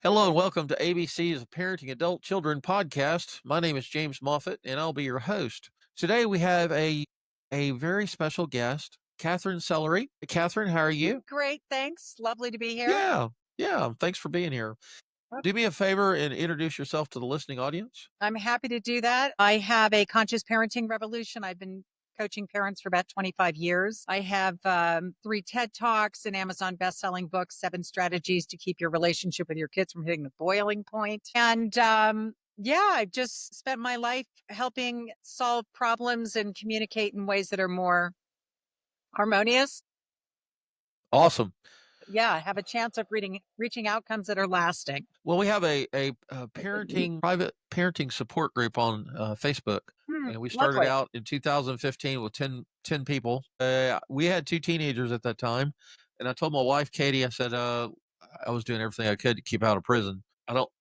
Hello and welcome to ABC's Parenting Adult Children podcast. My name is James Moffett and I'll be your host. Today we have a very special guest, Katherine Sellery. Katherine, how are you? Great, thanks. Lovely to be here. Yeah. Thanks for being here. Do me a favor and introduce yourself to the listening audience. I'm happy to do that. I have a conscious parenting revolution. I've been coaching parents for about 25 years. I have 3 TED Talks, an Amazon best-selling book, 7 strategies to keep your relationship with your kids from hitting the boiling point. And I've just spent my life helping solve problems and communicate in ways that are more harmonious. Awesome. Yeah, have a chance of reaching outcomes that are lasting. Well, we have a private parenting support group on Facebook. And we started Lovely. out in 2015 with 10 people. We had 2 teenagers at that time. And I told my wife, Katie, I said, I was doing everything I could to keep out of prison. I don't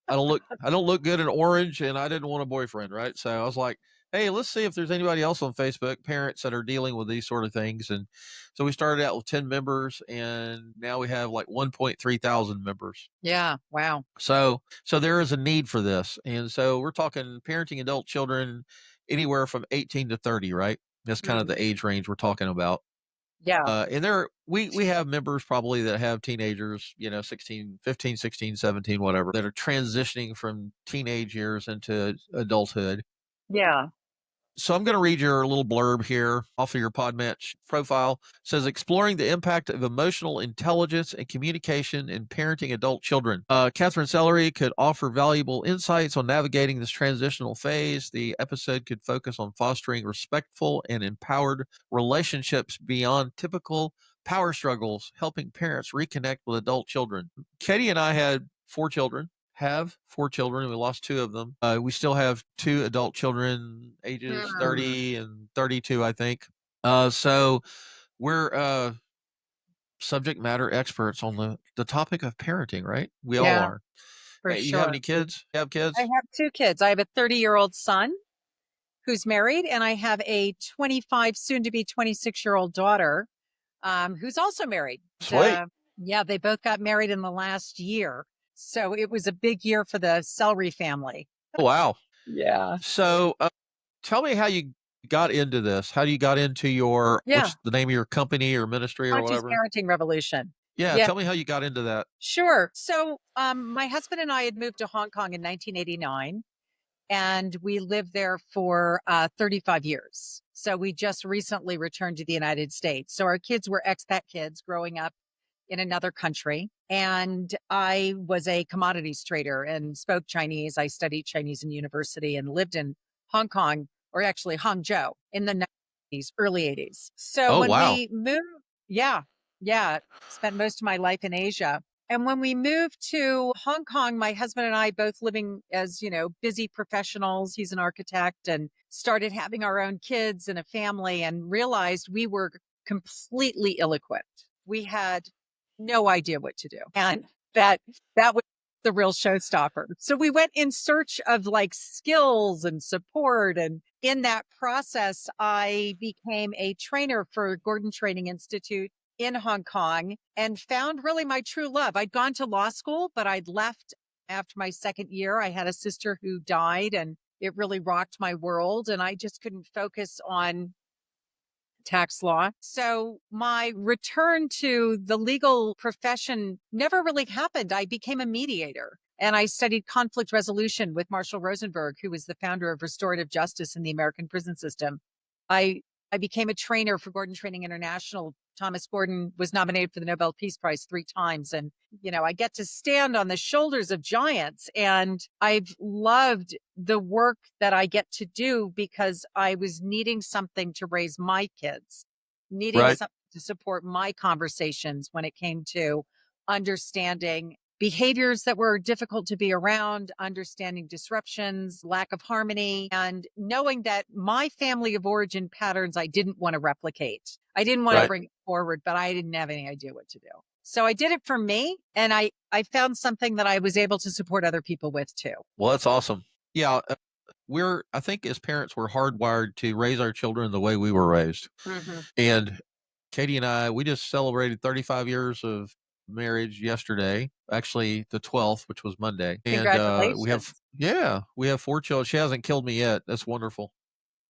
look good in orange and I didn't want a boyfriend. Right. So I was like, hey, let's see if there's anybody else on Facebook, parents that are dealing with these sort of things. And so we started out with 10 members and now we have like 1.3 thousand members. Yeah. Wow. So there is a need for this. And so we're talking parenting adult children anywhere from 18 to 30, right? That's kind of the age range we're talking about. Yeah. And we have members probably that have teenagers, 16, 15, 16, 17, whatever, that are transitioning from teenage years into adulthood. Yeah. So I'm going to read your little blurb here off of your Podmatch profile. It says, exploring the impact of emotional intelligence and communication in parenting adult children. Katherine Sellery could offer valuable insights on navigating this transitional phase. The episode could focus on fostering respectful and empowered relationships beyond typical power struggles, helping parents reconnect with adult children. Katie and I have 4 children. We lost 2 of them. We still have 2 adult children, ages 30 and 32, I think. So we're subject matter experts on the topic of parenting, right? We all are. For Hey, you sure. have any kids? You have kids? I have 2 kids. I have a 30-year-old son who's married, and I have a 25, soon to be 26-year-old daughter who's also married. Sweet. Yeah, they both got married in the last year. So it was a big year for the Sellery family. Oh, wow. Yeah. So tell me how you got into this. How you got into what's the name of your company or ministry or Conscious whatever? parenting revolution. Yeah, Yeah. tell me how you got into that. Sure. So my husband and I had moved to Hong Kong in 1989. And we lived there for 35 years. So we just recently returned to the United States. So our kids were expat kids growing up in another country. And I was a commodities trader and spoke Chinese. I studied Chinese in university and lived in Hong Kong, or actually Hangzhou, in the 90s, early 80s. So when we moved, yeah, spent most of my life in Asia. And when we moved to Hong Kong, my husband and I both living as, busy professionals, he's an architect, and started having our own kids and a family and realized we were completely ill-equipped. We had no idea what to do. And that was the real showstopper. So we went in search of like skills and support. And in that process, I became a trainer for Gordon Training Institute in Hong Kong and found really my true love. I'd gone to law school, but I'd left after my second year. I had a sister who died and it really rocked my world. And I just couldn't focus on tax law. So my return to the legal profession never really happened. I became a mediator and I studied conflict resolution with Marshall Rosenberg, who was the founder of restorative justice in the American prison system. I became a trainer for Gordon Training International. Thomas Gordon was nominated for the Nobel Peace Prize 3 times. And, I get to stand on the shoulders of giants. And I've loved the work that I get to do because I was needing something to raise my kids, needing something to support my conversations when it came to understanding behaviors that were difficult to be around, understanding disruptions, lack of harmony, and knowing that my family of origin patterns I didn't want to replicate. I didn't want to bring it forward, but I didn't have any idea what to do. So I did it for me, and I found something that I was able to support other people with too. Well, that's awesome. Yeah, I think as parents, we're hardwired to raise our children the way we were raised. And Katie and I, we just celebrated 35 years of marriage yesterday, actually the 12th, which was Monday. And Congratulations. we have 4 children. She hasn't killed me yet. That's wonderful.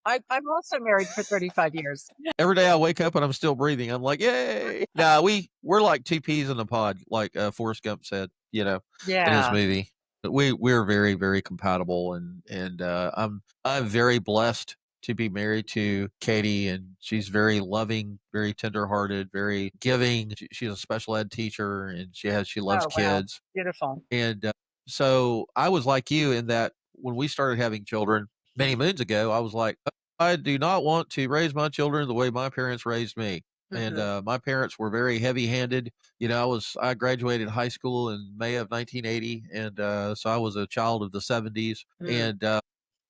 I'm also married for 35 years. Every day I wake up and I'm still breathing. I'm like, yay. Nah, we're like two peas in a pod, like Forrest Gump said, in his Yeah. movie. But we're very, very compatible, and I'm very blessed to be married to Katie, and she's very loving, very tenderhearted, very giving. She's a special ed teacher, and she loves Oh, wow. kids. Beautiful. And so I was like you in that when we started having children many moons ago, I was like, I do not want to raise my children the way my parents raised me. And Mhm. my parents were very heavy handed. I graduated high school in May of 1980. And so I was a child of the 70s. Mm. And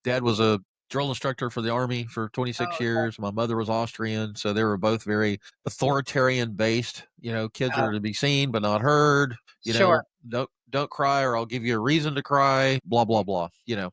dad was a drill instructor for the army for 26 Oh, okay. years. My mother was Austrian, so they were both very authoritarian based. Kids Oh, are to be seen but not heard. sure. Don't cry or I'll give you a reason to cry. Blah blah blah. Yeah.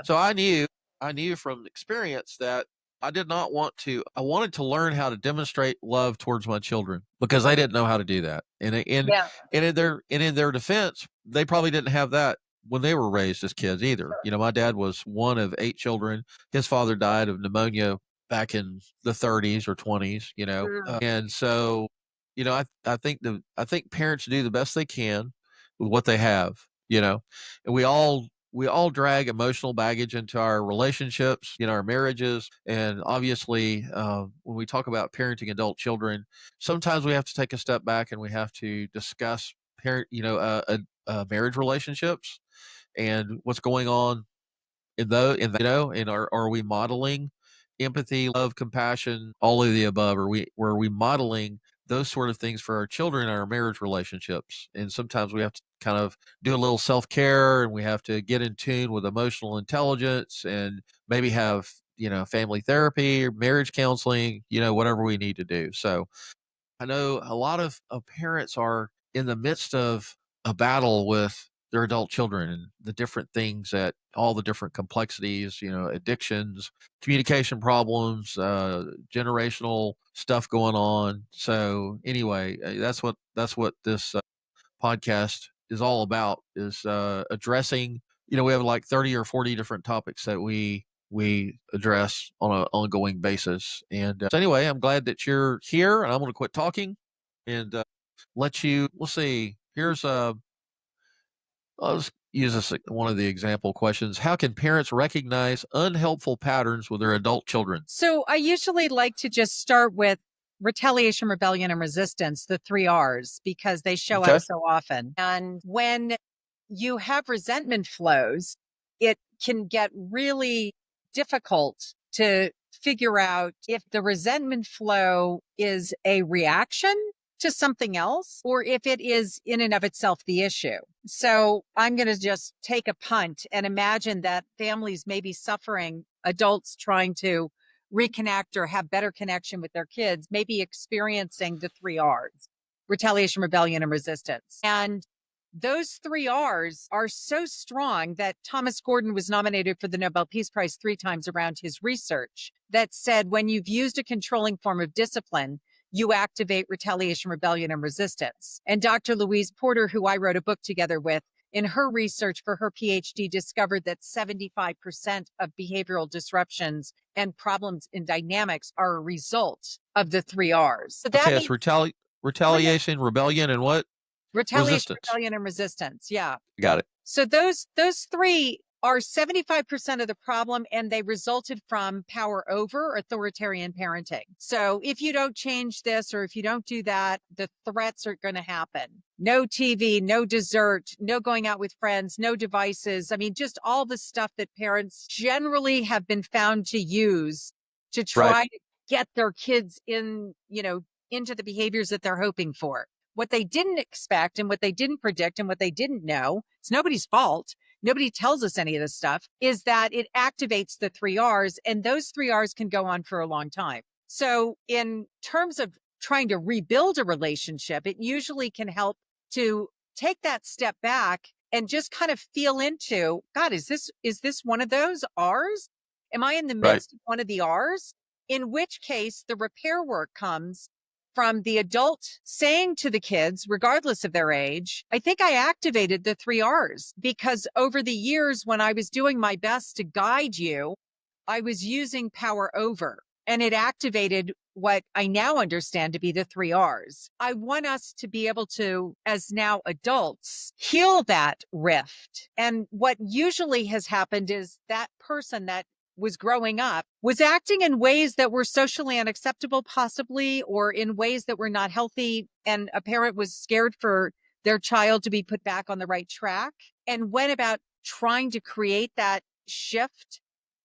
So I knew from experience that I did not want to. I wanted to learn how to demonstrate love towards my children because they didn't know how to do that. Yeah. And in their defense, they probably didn't have that when they were raised as kids either. My dad was one of 8 children. His father died of pneumonia back in the 30s or 20s, Mm. and so, I think parents do the best they can with what they have, and we all drag emotional baggage into our relationships, our marriages, and obviously, when we talk about parenting adult children, sometimes we have to take a step back and we have to discuss marriage relationships and what's going on and are we modeling empathy, love, compassion, all of the above? Are we modeling those sort of things for our children in our marriage relationships? And sometimes we have to kind of do a little self-care, and we have to get in tune with emotional intelligence, and maybe have family therapy or marriage counseling, whatever we need to do. So I know a lot of parents are in the midst of a battle with their adult children and the different things, that all the different complexities, addictions, communication problems, generational stuff going on. So anyway, that's what this podcast is all about, is addressing. We have like 30 or 40 different topics that we address on an ongoing basis. And so anyway, I'm glad that you're here, and I'm going to quit talking and let you. We'll see. Here's let's use this one of the example questions. How can parents recognize unhelpful patterns with their adult children? So I usually like to just start with retaliation, rebellion, and resistance, the 3 R's, because they show Okay. up so often. And when you have resentment flows, it can get really difficult to figure out if the resentment flow is a reaction to something else or if it is in and of itself the issue. So I'm going to just take a punt and imagine that families may be suffering, adults trying to reconnect or have better connection with their kids, may be experiencing the 3 R's: retaliation, rebellion, and resistance. And those 3 R's are so strong that Thomas Gordon was nominated for the Nobel Peace Prize 3 times around his research that said when you've used a controlling form of discipline, you activate retaliation, rebellion, and resistance. And Dr. Louise Porter, who I wrote a book together with, in her research for her PhD, discovered that 75% of behavioral disruptions and problems in dynamics are a result of the 3 R's. So that Okay, it's means retaliation, rebellion, and what? retaliation, Resistance. rebellion, and resistance. Yeah. Got it. So those three are 75% of the problem, and they resulted from power over authoritarian parenting. So if you don't change this or if you don't do that, the threats are going to happen. No TV, no dessert, no going out with friends, no devices. I mean, just all the stuff that parents generally have been found to use to Right. try to get their kids into the behaviors that they're hoping for. What they didn't expect and what they didn't predict and what they didn't know, it's nobody's fault. Nobody tells us any of this stuff, is that it activates the 3 R's, and those 3 R's can go on for a long time. So in terms of trying to rebuild a relationship, it usually can help to take that step back and just kind of feel into, God, is this one of those R's? Am I in the Right. midst of one of the R's? In which case the repair work comes from the adult saying to the kids, regardless of their age, I think I activated the 3 R's, because over the years when I was doing my best to guide you, I was using power over, and it activated what I now understand to be the 3 R's. I want us to be able to, as now adults, heal that rift. And what usually has happened is that person that was growing up was acting in ways that were socially unacceptable, possibly, or in ways that were not healthy. And a parent was scared for their child to be put back on the right track and went about trying to create that shift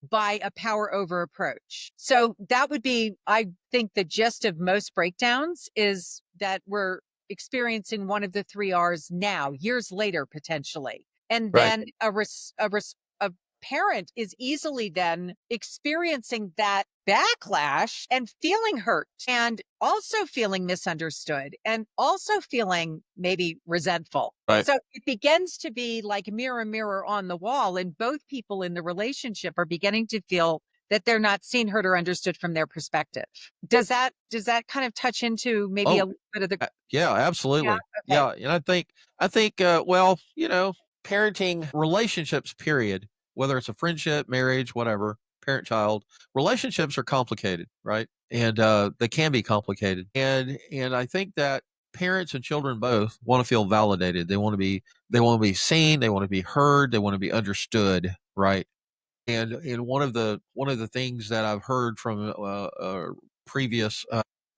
by a power over approach. So that would be, I think, the gist of most breakdowns is that we're experiencing one of the 3 R's now, years later, potentially. And Right. then a parent is easily then experiencing that backlash and feeling hurt and also feeling misunderstood and also feeling maybe resentful. Right. So it begins to be like mirror, mirror on the wall. And both people in the relationship are beginning to feel that they're not seen, heard, or understood from their perspective. Does that kind of touch into maybe a Oh, little bit of the yeah, yeah? absolutely. Okay. Yeah, and I think, well, parenting relationships, period, whether it's a friendship, marriage, whatever, parent-child, relationships are complicated, right? And they can be complicated. And I think that parents and children both want to feel validated. They want to be seen, they want to be heard, they want to be understood, right? And one of the things that I've heard from a previous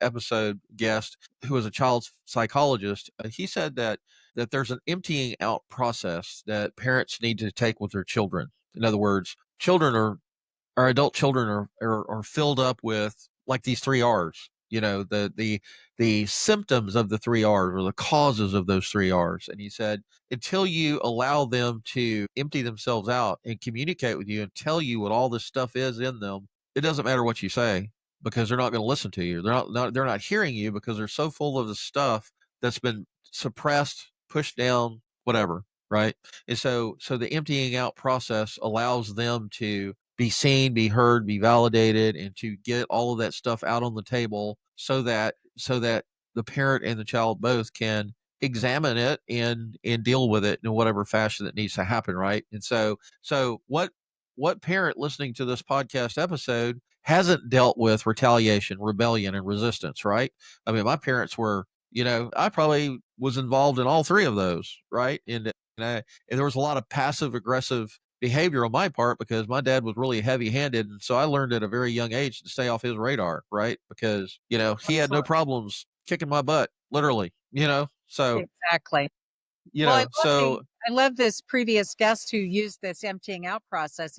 episode guest who was a child psychologist, he said that there's an emptying out process that parents need to take with their children. In other words, children are our adult children are filled up with like these 3 R's. The symptoms of the 3 R's or the causes of those 3 R's. And he said, until you allow them to empty themselves out and communicate with you and tell you what all this stuff is in them, it doesn't matter what you say because they're not going to listen to you. They're not hearing you because they're so full of the stuff that's been suppressed, pushed down, whatever. Right. And so the emptying out process allows them to be seen, be heard, be validated, and to get all of that stuff out on the table so that the parent and the child both can examine it and deal with it in whatever fashion that needs to happen, right? And so what parent listening to this podcast episode hasn't dealt with retaliation, rebellion, and resistance, right? I mean, my parents were, I probably was involved in all three of those, right? And there was a lot of passive aggressive behavior on my part because my dad was really heavy handed. And so I learned at a very young age to stay off his radar, right? Because, he had no Absolutely. problems kicking my butt, literally. So, Exactly. Well, so I love this previous guest who used this emptying out process.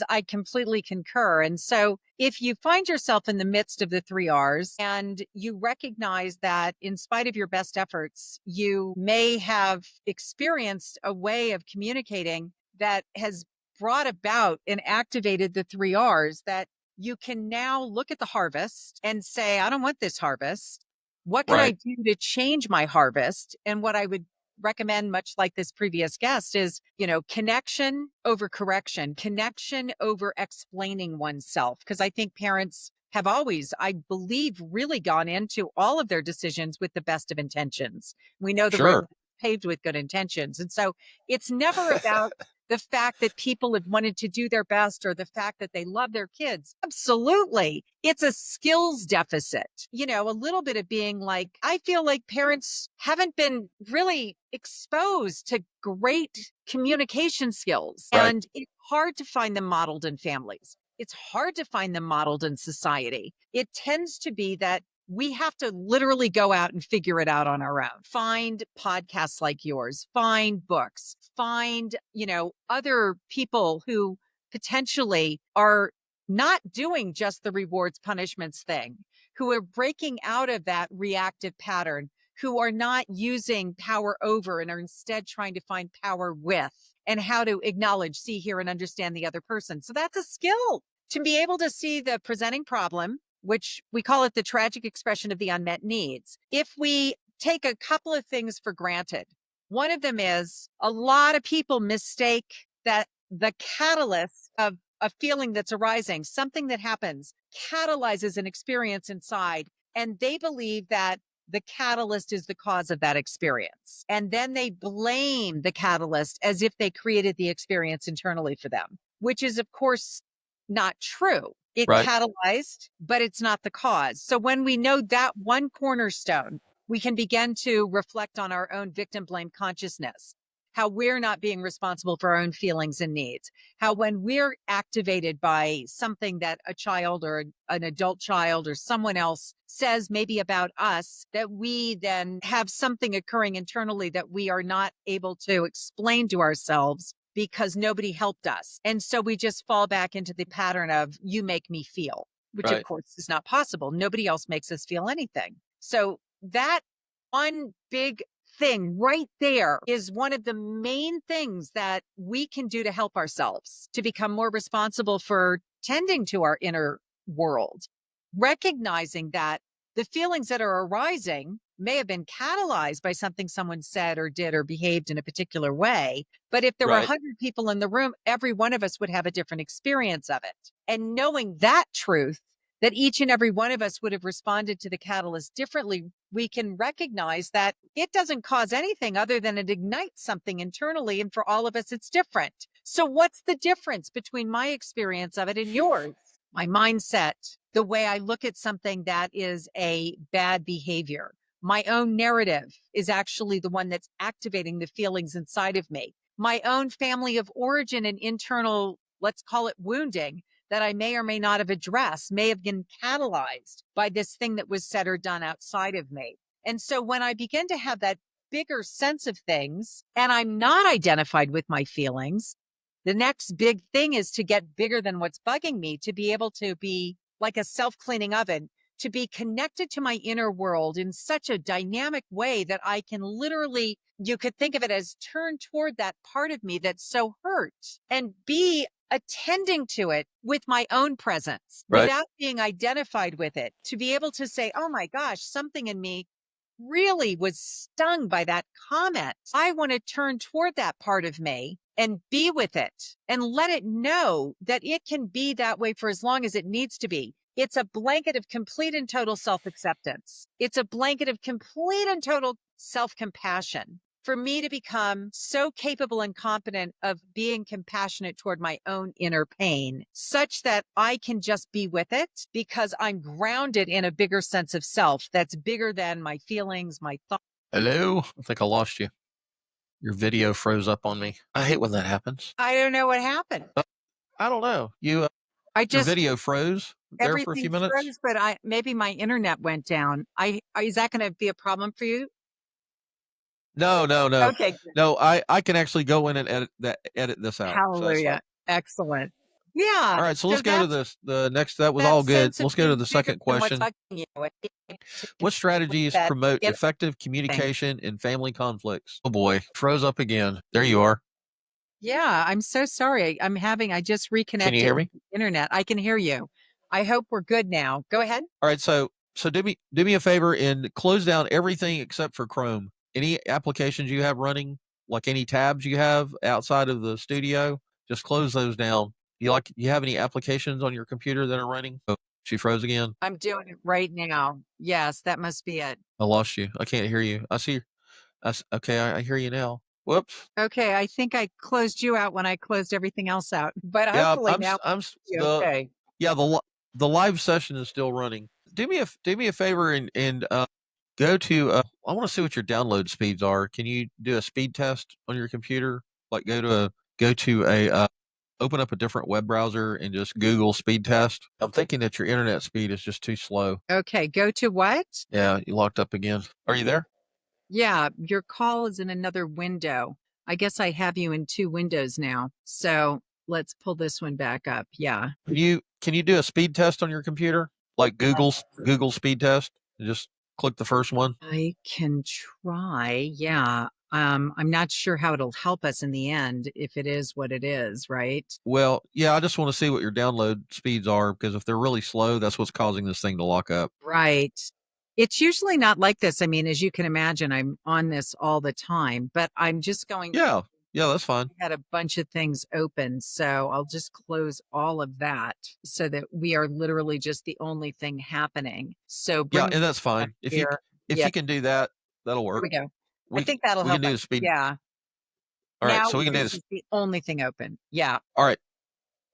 I completely concur. And so if you find yourself in the midst of the 3 R's and you recognize that in spite of your best efforts, you may have experienced a way of communicating that has brought about and activated the 3 R's, that you can now look at the harvest and say, I don't want this harvest. What can I right, do to change my harvest? And what I would recommend, much like this previous guest, is, connection over correction, connection over explaining oneself. Because I think parents have always, I believe, really gone into all of their decisions with the best of intentions. We know the road sure, is paved with good intentions. And so it's never about the fact that people have wanted to do their best or the fact that they love their kids. Absolutely. It's a skills deficit, a little bit of being like, I feel like parents haven't been really exposed to great communication skills. right, And it's hard to find them modeled in families. It's hard to find them modeled in society. It tends to be that we have to literally go out and figure it out on our own. Find podcasts like yours, find books, find, other people who potentially are not doing just the rewards punishments thing, who are breaking out of that reactive pattern, who are not using power over and are instead trying to find power with, and how to acknowledge, see, hear, and understand the other person. So that's a skill, to be able to see the presenting problem, which we call it the tragic expression of the unmet needs. If we take a couple of things for granted, one of them is a lot of people mistake that the catalyst of a feeling that's arising, something that happens, catalyzes an experience inside And they believe that the catalyst is the cause of that experience. And then they blame the catalyst as if they created the experience internally for them, which is, of course, not true. It Right. catalyzed, but it's not the cause. So when we know that one cornerstone, we can begin to reflect on our own victim blame consciousness, how we're not being responsible for our own feelings and needs, how when we're activated by something that a child or an adult child or someone else says maybe about us, that we then have something occurring internally that we are not able to explain to ourselves because nobody helped us. And so we just fall back into the pattern of you make me feel, which of Right. course is not possible. Nobody else makes us feel anything. So that one big thing right there is one of the main things that we can do to help ourselves to become more responsible for tending to our inner world, recognizing that the feelings that are arising may have been catalyzed by something someone said or did or behaved in a particular way. But if there were Right. 100 people in the room, every one of us would have a different experience of it. And knowing that truth, that each and every one of us would have responded to the catalyst differently, we can recognize that it doesn't cause anything other than it ignites something internally. And for all of us, it's different. So, what's the difference between my experience of it and yours? My mindset, the way I look at something that is a bad behavior. My own narrative is actually the one that's activating the feelings inside of me. My own family of origin and internal, let's call it wounding, that I may or may not have addressed may have been catalyzed by this thing that was said or done outside of me. And so when I begin to have that bigger sense of things and I'm not identified with my feelings, the next big thing is to get bigger than what's bugging me, to be able to be like a self-cleaning oven, to be connected to my inner world in such a dynamic way that I can literally, you could think of it as turn toward that part of me that's so hurt and be attending to it with my own presence Right. without being identified with it, to be able to say, oh my gosh, something in me really was stung by that comment. I want to turn toward that part of me and be with it and let it know that it can be that way for as long as it needs to be. It's a blanket of complete and total self acceptance. It's a blanket of complete and total self compassion for me to become so capable and competent of being compassionate toward my own inner pain, such that I can just be with it because I'm grounded in a bigger sense of self that's bigger than my feelings, my thoughts. Hello. I think I lost you. Your video froze up on me. I hate when that happens. I don't know what happened. I don't know. I Your just video froze there for a few everything minutes. froze, but maybe my internet went down. Is that going to be a problem for you? No, no, no, Okay, good. no. I can actually go in and edit this out. So that's fine. Hallelujah. Excellent. Yeah. All right. So So let's go to that's this. The next that was that all good. sense of Let's go to being the bigger second than what's question. bugging you. What strategies That promote inner effective thing. communication in family conflicts? Oh boy, froze up again. There you are. Yeah, I'm so sorry. I just Can you reconnected hear with me? the internet. I can hear you. I hope we're good now. Go ahead. All right. So do me a favor and close down everything except for Chrome. Any applications you have running, like any tabs you have outside of the studio, just close those down. You have any applications on your computer that are running? Oh, she froze again. I'm doing it right now. Yes, that must be it. I lost you. I can't hear you. Okay, I hear you now. Whoops. Okay, I think I closed you out when I closed everything else out, but Yeah, hopefully now you're the okay. yeah the live session is still running. Do me a favor and go to I want to see what your download speeds are. Can you do a speed test on your computer? Like go to a open up a different web browser and just Google speed test. I'm thinking that your internet speed is just too slow. Okay, go to what? Yeah, you locked up again. Are you there? Yeah, your call is in another window. I guess I have you in two windows now. So let's pull this one back up. Yeah. Can you do a speed test on your computer? Like Google speed test? Just click the first one. I can try. Yeah. I'm not sure how it'll help us in the end if it is what it is, right? Well, yeah, I just want to see what your download speeds are because if they're really slow, that's what's causing this thing to lock up. Right. It's usually not like this. I mean, as you can imagine, I'm on this all the time, but I'm just going Yeah. Yeah, that's fine. Had a bunch of things open, so I'll just close all of that so that we are literally just the only thing happening. So Yeah, bring and that's up fine. here. If Yeah, you can do that, that'll here work. we go. I We think that'll we can help do us. the speed. Yeah. All right, Now so we can do this this. is the only thing open. Yeah. All right.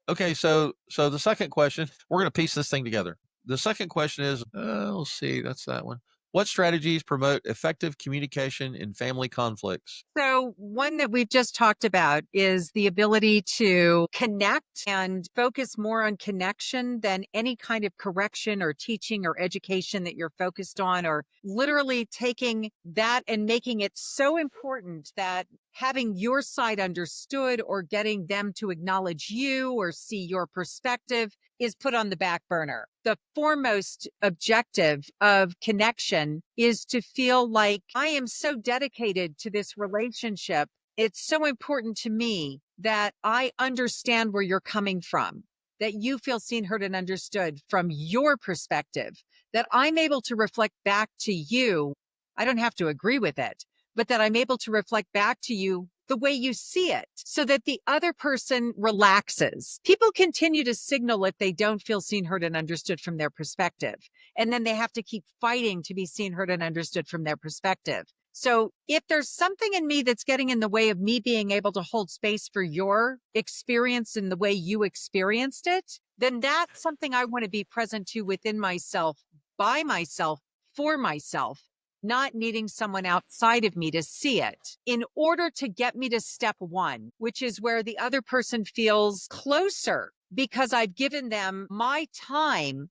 Okay, so the second question, we're going to piece this thing together. The second question is, let's see, that's that one. What strategies promote effective communication in family conflicts? So, one that we've just talked about is the ability to connect and focus more on connection than any kind of correction or teaching or education that you're focused on, or literally taking that and making it so important that having your side understood or getting them to acknowledge you or see your perspective is put on the back burner. The foremost objective of connection is to feel like I am so dedicated to this relationship. It's so important to me that I understand where you're coming from, that you feel seen, heard, and understood from your perspective, that I'm able to reflect back to you. I don't have to agree with it, but that I'm able to reflect back to you the way you see it so that the other person relaxes. People continue to signal if they don't feel seen, heard, and understood from their perspective. And then they have to keep fighting to be seen, heard, and understood from their perspective. So if there's something in me that's getting in the way of me being able to hold space for your experience in the way you experienced it, then that's something I want to be present to within myself, by myself, for myself, not needing someone outside of me to see it in order to get me to step one, which is where the other person feels closer because I've given them my time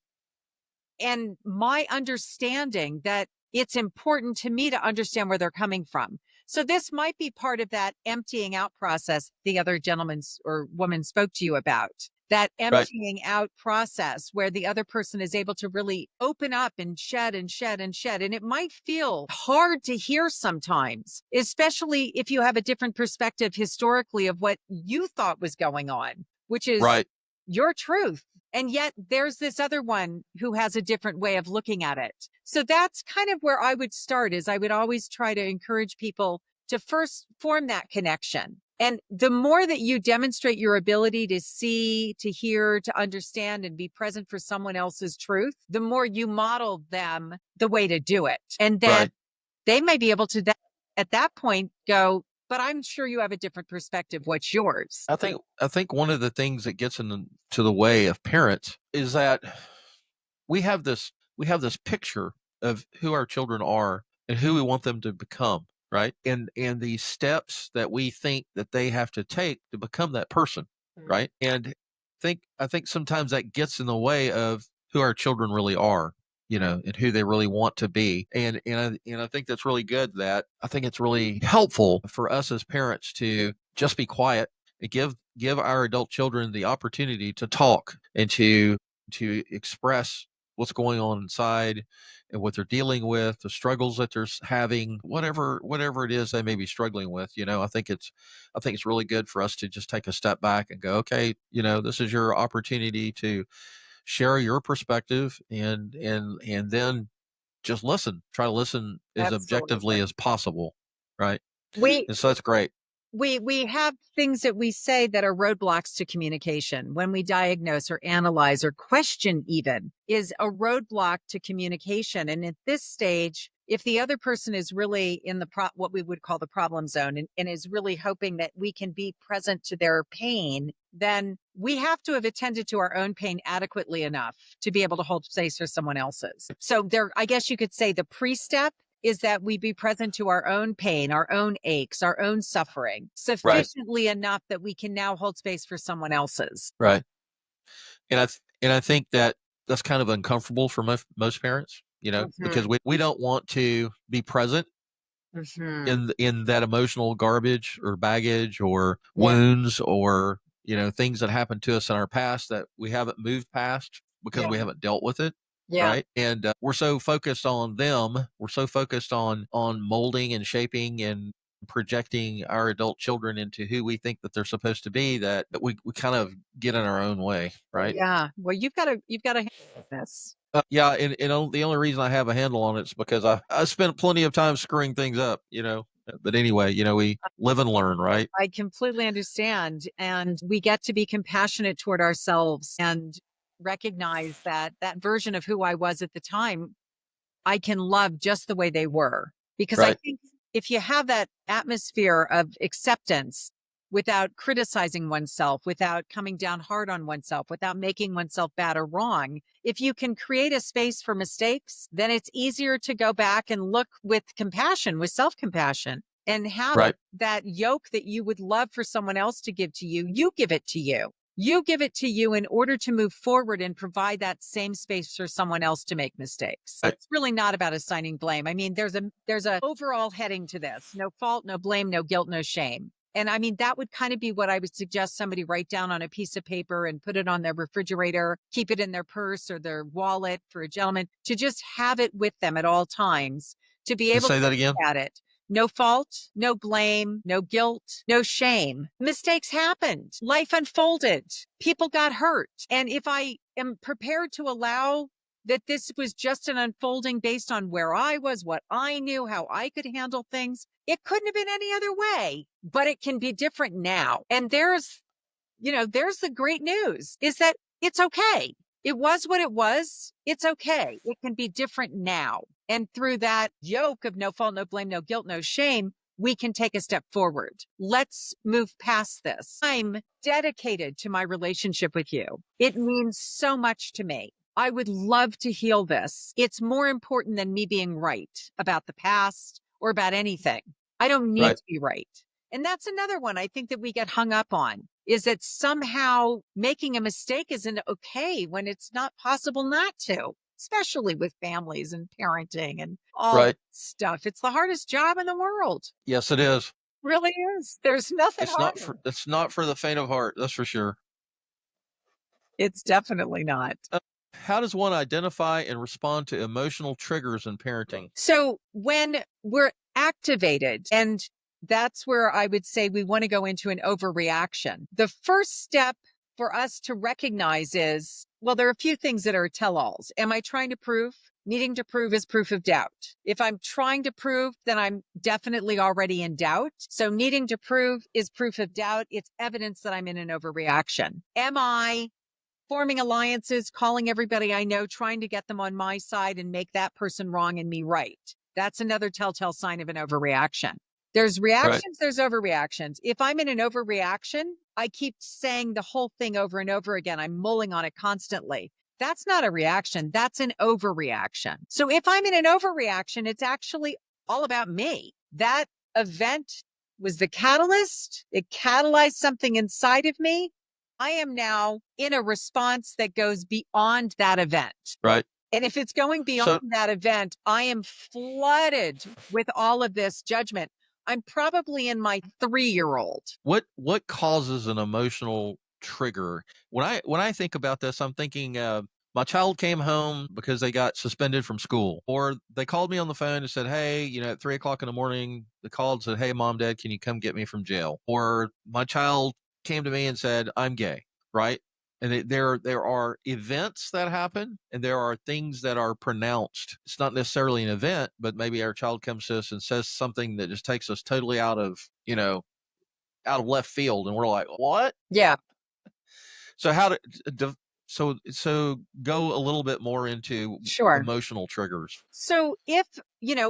and my understanding that it's important to me to understand where they're coming from. So this might be part of that emptying out process the other gentleman or woman spoke to you about. That Right. emptying out process where the other person is able to really open up and shed and shed and shed. And it might feel hard to hear sometimes, especially if you have a different perspective historically of what you thought was going on, which is Right. your truth. And yet there's this other one who has a different way of looking at it. So that's kind of where I would start is I would always try to encourage people to first form that connection. And the more that you demonstrate your ability to see, to hear, to understand, and be present for someone else's truth, the more you model them the way to do it. And then Right. they may be able to, at that point, go, but I'm sure you have a different perspective. What's yours? I think one of the things that gets to the way of parents is that we have this we have this picture of who our children are and who we want them to become, right? And the steps that we think that they have to take to become that person, right? And I think sometimes that gets in the way of who our children really are, and who they really want to be. And I think that's really good. That I think it's really helpful for us as parents to just be quiet and give our adult children the opportunity to talk and to express what's going on inside and what they're dealing with, the struggles that they're having, whatever it is they may be struggling with. I think it's really good for us to just take a step back and go, okay, this is your opportunity to share your perspective, and then just listen. Try to listen as objectively Absolutely. as possible, right? We And so that's great. we have things that we say that are roadblocks to communication when we diagnose or analyze or question even is a roadblock to communication. And at this stage, if the other person is really in the what we would call the problem zone and is really hoping that we can be present to their pain, then we have to have attended to our own pain adequately enough to be able to hold space for someone else's. So there, I guess you could say the pre-step is that we be present to our own pain, our own aches, our own suffering Right. sufficiently enough that we can now hold space for someone else's. Right. And I think that that's kind of uncomfortable for most parents, because Mhm, we don't want to be present mhm. in that emotional garbage or baggage or Yeah, wounds or things that happened to us in our past that we haven't moved past because yeah, we haven't dealt with it, yeah. right? And we're so focused on them, we're so focused on molding and shaping and projecting our adult children into who we think that they're supposed to be, that we kind of get in our own way, right? Yeah. Well, you've got to handle this. Yeah, and the only reason I have a handle on it is because I spent plenty of time screwing things up. But anyway, we live and learn, right? I completely understand. And we get to be compassionate toward ourselves and recognize that that version of who I was at the time, I can love just the way they were. Because I Right. think if you have that atmosphere of acceptance without criticizing oneself, without coming down hard on oneself, without making oneself bad or wrong, if you can create a space for mistakes, then it's easier to go back and look with compassion, with self compassion, and have Right. that yoke that you would love for someone else to give to you. You give it to you. You give it to you in order to move forward and provide that same space for someone else to make mistakes. Right. It's really not about assigning blame. I mean, there's a overall heading to this. No fault, no blame, no guilt, no shame. And I mean, that would kind of be what I would suggest somebody write down on a piece of paper and put it on their refrigerator, keep it in their purse or their wallet for a gentleman, to just have it with them at all times, to be And able say to that look again. at it. No fault, no blame, no guilt, no shame. Mistakes happened. Life unfolded. People got hurt. And if I am prepared to allow that this was just an unfolding based on where I was, what I knew, how I could handle things, it couldn't have been any other way, but it can be different now. And there's the great news is that it's okay. It was what it was. It's okay. It can be different now. And through that yoke of no fault, no blame, no guilt, no shame, we can take a step forward. Let's move past this. I'm dedicated to my relationship with you. It means so much to me. I would love to heal this. It's more important than me being right about the past or about anything. I don't need Right. to be right. And that's another one I think that we get hung up on, is that somehow making a mistake isn't okay when it's not possible not to, especially with families and parenting and all that Right. stuff. It's the hardest job in the world. Yes, it is. Really is. There's nothing harder. It's not for the faint of heart. That's for sure. It's definitely not. Uh, How does one identify and respond to emotional triggers in parenting? So when we're activated, and that's where I would say we want to go into an overreaction. The first step for us to recognize is, well, there are a few things that are tell-alls. Am I trying to prove? Needing to prove is proof of doubt. If I'm trying to prove, then I'm definitely already in doubt. So needing to prove is proof of doubt. It's evidence that I'm in an overreaction. Am I forming alliances, calling everybody I know, trying to get them on my side and make that person wrong and me right? That's another telltale sign of an overreaction. There's Right. reactions, there's overreactions. If I'm in an overreaction, I keep saying the whole thing over and over again. I'm mulling on it constantly. That's not a reaction. That's an overreaction. So if I'm in an overreaction, it's actually all about me. That event was the catalyst. It catalyzed something inside of me. I am now in a response that goes beyond that event. Right. And if it's going beyond So that event, I am flooded with all of this judgment. I'm probably in my 3-year-old. what causes an emotional trigger? When I think about this, I'm thinking my child came home because they got suspended from school, or they called me on the phone and said, "Hey, at 3 o'clock in the morning, they called and said, 'Hey, mom, dad, can you come get me from jail?'" Or my child came to me and said, "I'm gay," right? And there are events that happen, and there are things that are pronounced. It's not necessarily an event, but maybe our child comes to us and says something that just takes us totally out of left field, and we're like, "What?" Yeah, So how to so go a little bit more into sure. emotional triggers. So if,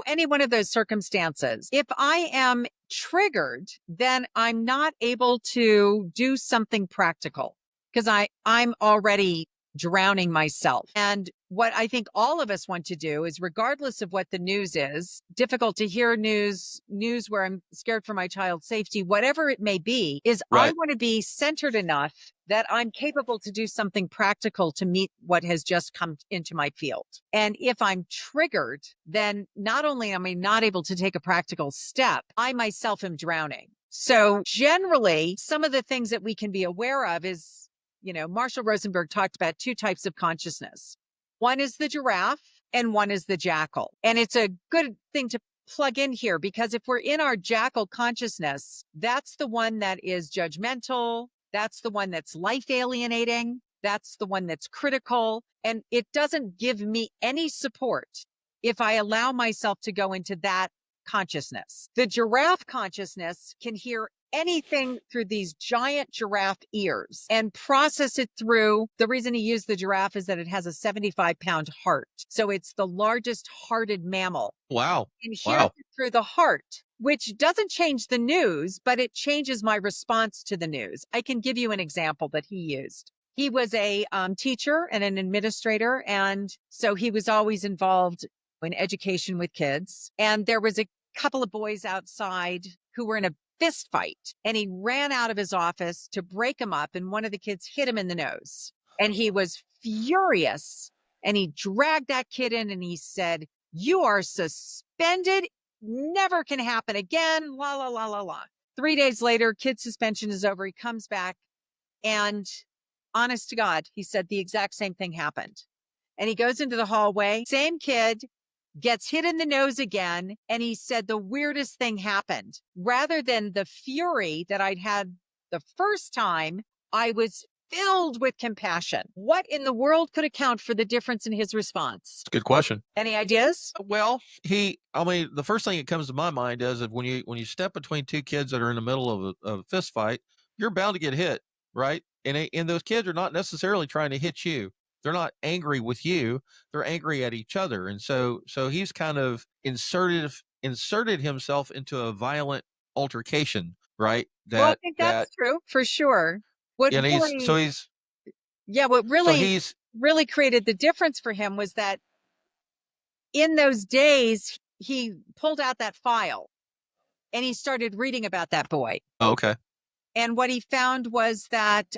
any one of those circumstances, if I am triggered, then I'm not able to do something practical because I'm already drowning myself. And what I think all of us want to do is, regardless of what the news is, difficult to hear news where I'm scared for my child's safety, whatever it may be, is I Right. want to be centered enough that I'm capable to do something practical to meet what has just come into my field. And if I'm triggered, then not only am I not able to take a practical step, I myself am drowning. So generally, some of the things that we can be aware of is, Marshall Rosenberg talked about 2 types of consciousness. One is the giraffe and one is the jackal. And it's a good thing to plug in here, because if we're in our jackal consciousness, that's the one that is judgmental. That's the one that's life alienating. That's the one that's critical. And it doesn't give me any support if I allow myself to go into that consciousness. The giraffe consciousness can hear anything through these giant giraffe ears and process it through. The reason he used the giraffe is that it has a 75-pound heart. So it's the largest hearted mammal. Wow. And hears Wow. it through the heart, which doesn't change the news, but it changes my response to the news. I can give you an example that he used. He was a teacher and an administrator. And so he was always involved in education with kids. And there was a couple of boys outside who were in a fist fight, and he ran out of his office to break them up, and one of the kids hit him in the nose, and he was furious, and he dragged that kid in and he said, "You are suspended, never can happen again, la la la la la." 3 days later, kid suspension is over. He comes back, and honest to God, he said the exact same thing happened. And he goes into the hallway, same kid, gets hit in the nose again. And he said the weirdest thing happened. Rather than the fury that I'd had the first time, I was filled with compassion. What in the world could account for the difference in his response? It's a good question. Any ideas? Well, the first thing that comes to my mind is that when you step between two kids that are in the middle of a fist fight, you're bound to get hit, right? And those kids are not necessarily trying to hit you. They're not angry with you. They're angry at each other. And so he's kind of inserted himself into a violent altercation, right? Well, I think that's true for sure. What and really, he's what so really, he's really created the difference for him was that in those days, he pulled out that file and he started reading about that boy. oh, okay. And what he found was that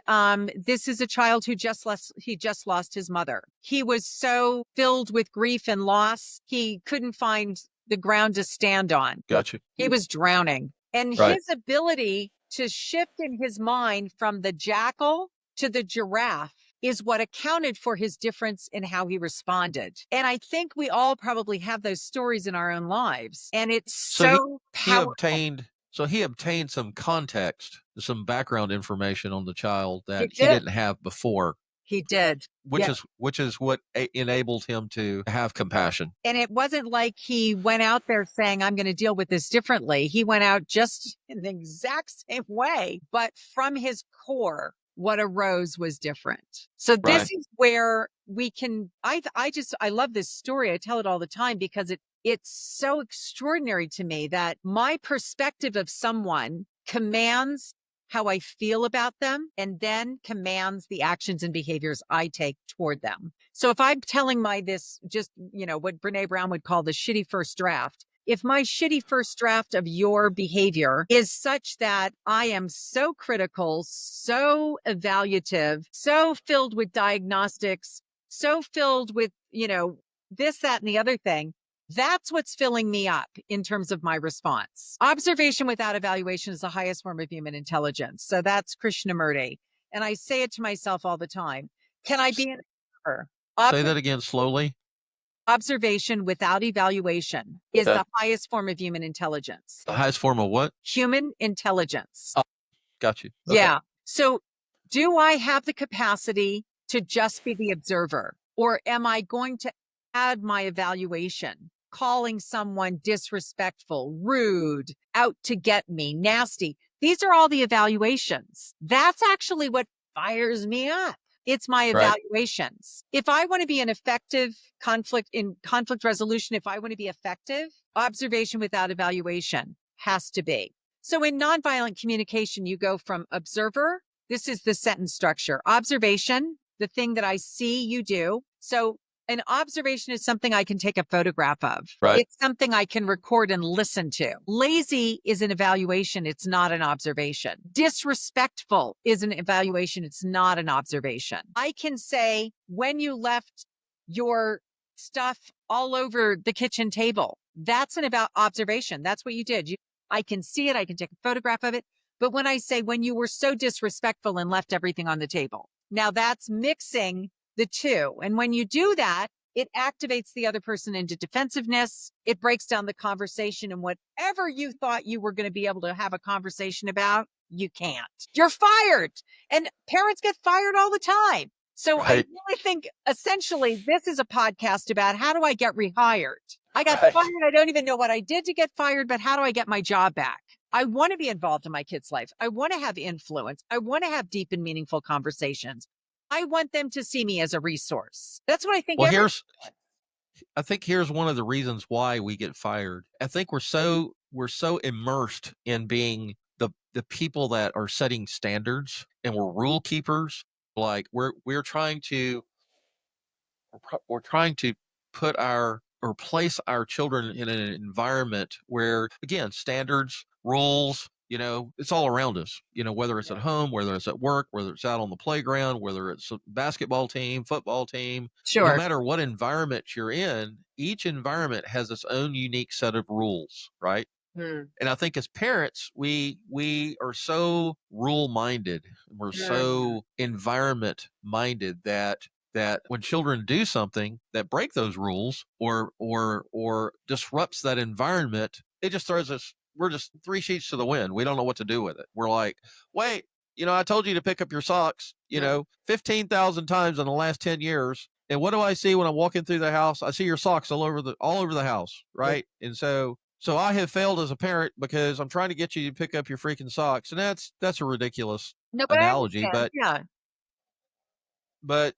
this is a child who just lost his mother. He was so filled with grief and loss, he couldn't find the ground to stand on. Gotcha. He was drowning. And Right. his ability to shift in his mind from the jackal to the giraffe is what accounted for his difference in how he responded. And I think we all probably have those stories in our own lives. And it's so powerful. He obtained some context, some background information on the child that He he did. didn't have before, He did. which Yeah. is what enabled him to have compassion. And it wasn't like he went out there saying, "I'm going to deal with this differently." He went out just in the exact same way, but from his core, what arose was different. So this Right. is where we can, I love this story. I tell it all the time because it's so extraordinary to me that my perspective of someone commands how I feel about them and then commands the actions and behaviors I take toward them. So if I'm telling what Brene Brown would call the shitty first draft, if my shitty first draft of your behavior is such that I am so critical, so evaluative, so filled with diagnostics, so filled with, this, that, and the other thing, that's what's filling me up in terms of my response. Observation without evaluation is the highest form of human intelligence. So that's Krishnamurti. And I say it to myself all the time. Can I be an observer? Say that again slowly. Observation without evaluation is the highest form of human intelligence. The highest form of what? Human intelligence. Oh, got you. Okay. Yeah. So do I have the capacity to just be the observer? Or am I going to add my evaluation? Calling someone disrespectful, rude, out to get me, nasty. These are all the evaluations. That's actually what fires me up. It's my evaluations. Right. If I want to be an effective conflict resolution, if I want to be effective, observation without evaluation has to be. So in nonviolent communication, you go from observer. This is the sentence structure. Observation, the thing that I see you do. So an observation is something I can take a photograph of. Right. It's something I can record and listen to. Lazy is an evaluation. It's not an observation. Disrespectful is an evaluation. It's not an observation. I can say, when you left your stuff all over the kitchen table, that's an observation. That's what you did. I can see it. I can take a photograph of it. But when I say, when you were so disrespectful and left everything on the table, now that's mixing the two. And when you do that, it activates the other person into defensiveness. It breaks down the conversation, and whatever you thought you were going to be able to have a conversation about, you can't. You're fired. And parents get fired all the time. So I Right. really think essentially this is a podcast about how do I get rehired? I got Right. fired. I don't even know what I did to get fired, but how do I get my job back? I want to be involved in my kids' life. I want to have influence. I want to have deep and meaningful conversations. I want them to see me as a resource. That's what I think Well, everyone. I think here's one of the reasons why we get fired. I think we're so immersed in being the people that are setting standards and we're rule keepers. Like we're trying to we're trying to put our or place our children in an environment where, again, standards, rules, it's all around us, whether it's at home, whether it's at work, whether it's out on the playground, whether it's a basketball team, football team, no Sure. matter what environment you're in, each environment has its own unique set of rules, right? Mm, And I think as parents, we are so rule minded, we're mm, so environment minded that when children do something that break those rules or disrupts that environment, it just throws us. We're just three sheets to the wind. We don't know what to do with it. We're like, wait, I told you to pick up your socks, mm. 15,000 times in the last 10 years. And what do I see when I'm walking through the house? I see your socks all over the house, right? And so I have failed as a parent because I'm trying to get you to pick up your freaking socks. And that's a ridiculous No, but I analogy, understand. Yeah. but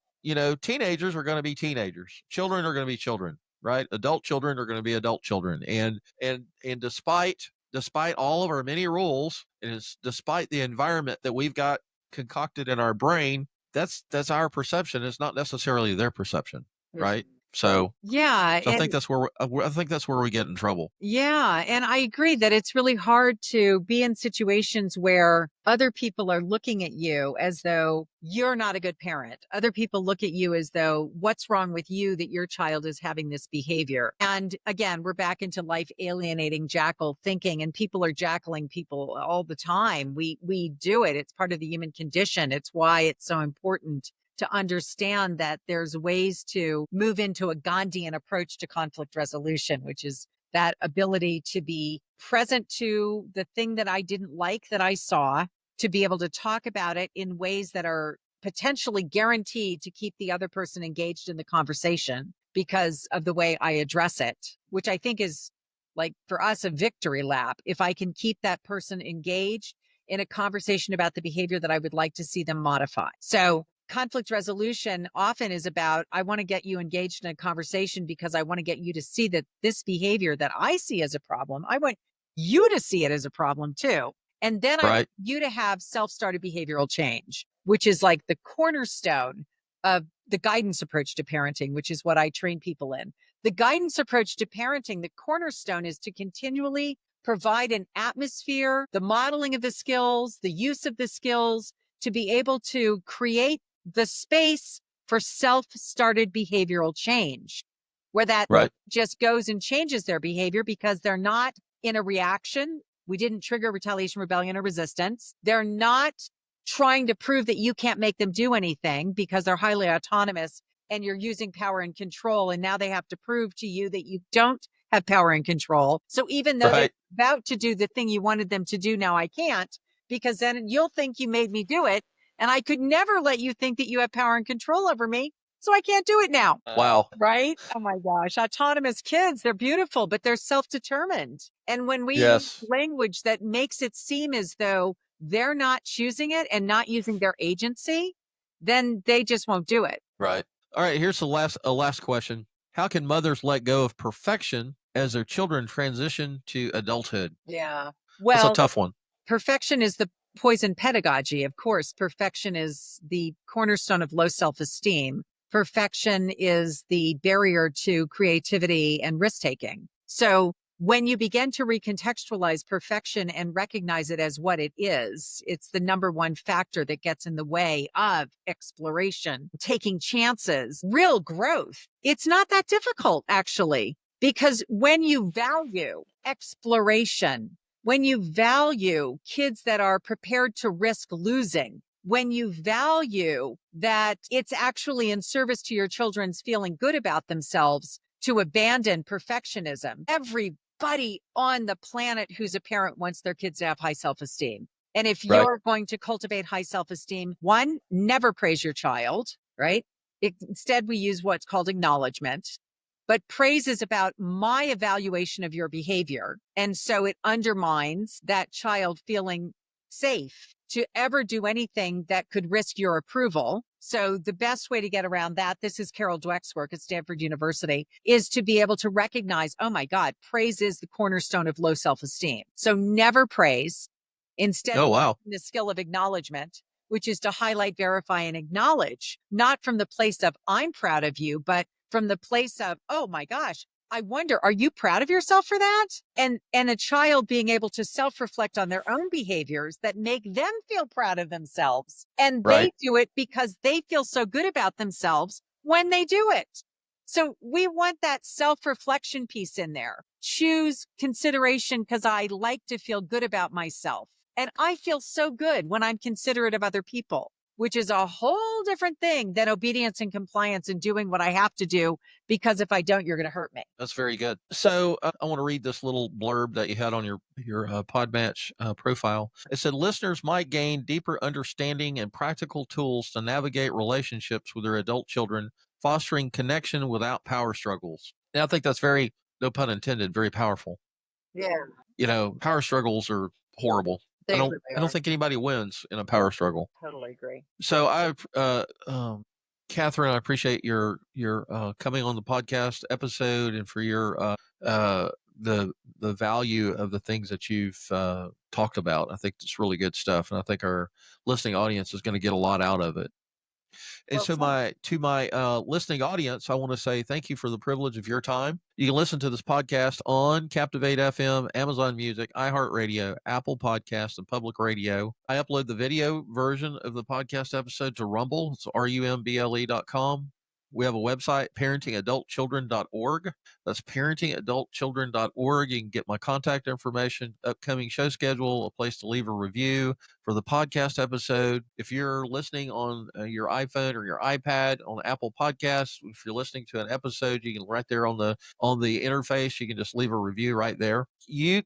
teenagers are going to be teenagers. Children are going to be children, right? Adult children are going to be adult children. And despite all of our many rules, and despite the environment that we've got concocted in our brain, that's our perception. It's not necessarily their perception, right? Yeah. So I think that's where we get in trouble. Yeah, and I agree that it's really hard to be in situations where other people are looking at you as though you're not a good parent. Other people look at you as though what's wrong with you that your child is having this behavior. And again, we're back into life alienating jackal thinking, and people are jackaling people all the time. We do it. It's part of the human condition. It's why it's so important to understand that there's ways to move into a Gandhian approach to conflict resolution, which is that ability to be present to the thing that I didn't like that I saw, to be able to talk about it in ways that are potentially guaranteed to keep the other person engaged in the conversation because of the way I address it, which I think is like for us a victory lap. If I can keep that person engaged in a conversation about the behavior that I would like to see them modify. So conflict resolution often is about, I want to get you engaged in a conversation because I want to get you to see that this behavior that I see as a problem, I want you to see it as a problem too. And then I want Right. you to have self-started behavioral change, which is like the cornerstone of the guidance approach to parenting, which is what I train people in. The guidance approach to parenting, the cornerstone is to continually provide an atmosphere, the modeling of the skills, the use of the skills to be able to create the space for self-started behavioral change, where that Right. just goes and changes their behavior because they're not in a reaction. We didn't trigger retaliation, rebellion, or resistance. They're not trying to prove that you can't make them do anything because they're highly autonomous and you're using power and control. And now they have to prove to you that you don't have power and control. So even though they're Right. about to do the thing you wanted them to do, now I can't, because then you'll think you made me do it. And I could never let you think that you have power and control over me. So I can't do it now. Wow. Right? Oh my gosh. Autonomous kids, they're beautiful, but they're self-determined. And when we use Yes. language that makes it seem as though they're not choosing it and not using their agency, then they just won't do it. Right. All right. Here's a last question. How can mothers let go of perfection as their children transition to adulthood? Yeah. That's a Well, tough one. perfection is the poison pedagogy. Of course, perfection is the cornerstone of low self-esteem. Perfection is the barrier to creativity and risk taking. So when you begin to recontextualize perfection and recognize it as what it is, it's the number one factor that gets in the way of exploration, taking chances, real growth. It's not that difficult, actually, because when you value exploration, when you value kids that are prepared to risk losing, when you value that it's actually in service to your children's feeling good about themselves to abandon perfectionism, everybody on the planet who's a parent wants their kids to have high self-esteem. And if Right. you're going to cultivate high self-esteem, one, never praise your child. right? Instead, we use what's called acknowledgement. But praise is about my evaluation of your behavior. And so it undermines that child feeling safe to ever do anything that could risk your approval. So the best way to get around that, this is Carol Dweck's work at Stanford University, is to be able to recognize, oh my God, praise is the cornerstone of low self-esteem. So never praise. Instead, Oh, wow. the skill of acknowledgement, which is to highlight, verify, and acknowledge, not from the place of I'm proud of you, but from the place of, oh my gosh, I wonder, are you proud of yourself for that? And a child being able to self-reflect on their own behaviors that make them feel proud of themselves. And they do it because they feel so good about themselves when they do it. So we want that self-reflection piece in there. Choose consideration because I like to feel good about myself. And I feel so good when I'm considerate of other people, which is a whole different thing than obedience and compliance and doing what I have to do, because if I don't, you're going to hurt me. That's very good. So I want to read this little blurb that you had on your Podmatch profile. It said, listeners might gain deeper understanding and practical tools to navigate relationships with their adult children, fostering connection without power struggles. And I think that's very, no pun intended, very powerful. Yeah. Power struggles are horrible. I don't think anybody wins in a power struggle. Totally agree. So Katherine, I appreciate your coming on the podcast episode and for your the value of the things that you've talked about. I think it's really good stuff, and I think our listening audience is going to get a lot out of it. And so to my listening audience, I want to say thank you for the privilege of your time. You can listen to this podcast on Captivate FM, Amazon Music, iHeartRadio, Apple Podcasts, and Public Radio. I upload the video version of the podcast episode to Rumble. It's rumble.com. We have a website, parentingadultchildren.org. That's parentingadultchildren.org. You can get my contact information, upcoming show schedule, a place to leave a review for the podcast episode. If you're listening on your iPhone or your iPad on Apple Podcasts, if you're listening to an episode, you can right there on the interface, you can just leave a review right there. You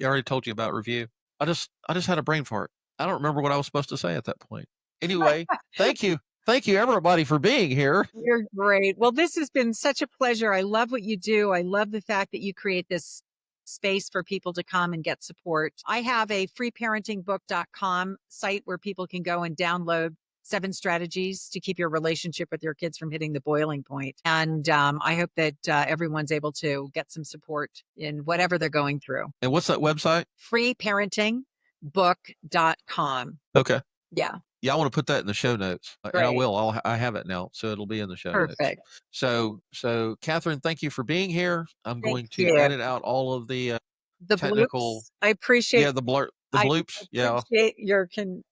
already told you about review. I just had a brain fart. I don't remember what I was supposed to say at that point. Anyway, thank you. Thank you, everybody, for being here. You're great. Well, this has been such a pleasure. I love what you do. I love the fact that you create this space for people to come and get support. I have a freeparentingbook.com site where people can go and download 7 strategies to keep your relationship with your kids from hitting the boiling point. And I hope that everyone's able to get some support in whatever they're going through. And what's that website? freeparentingbook.com. Okay. Yeah. Yeah, I want to put that in the show notes. And I will. I have it now, so it'll be in the show notes. So Katherine, thank you for being here. I'm going to edit out all of the technical. Bloops. I appreciate. Yeah, the bloops. I appreciate your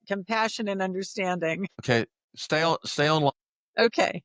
compassion and understanding. Okay, stay on. Okay.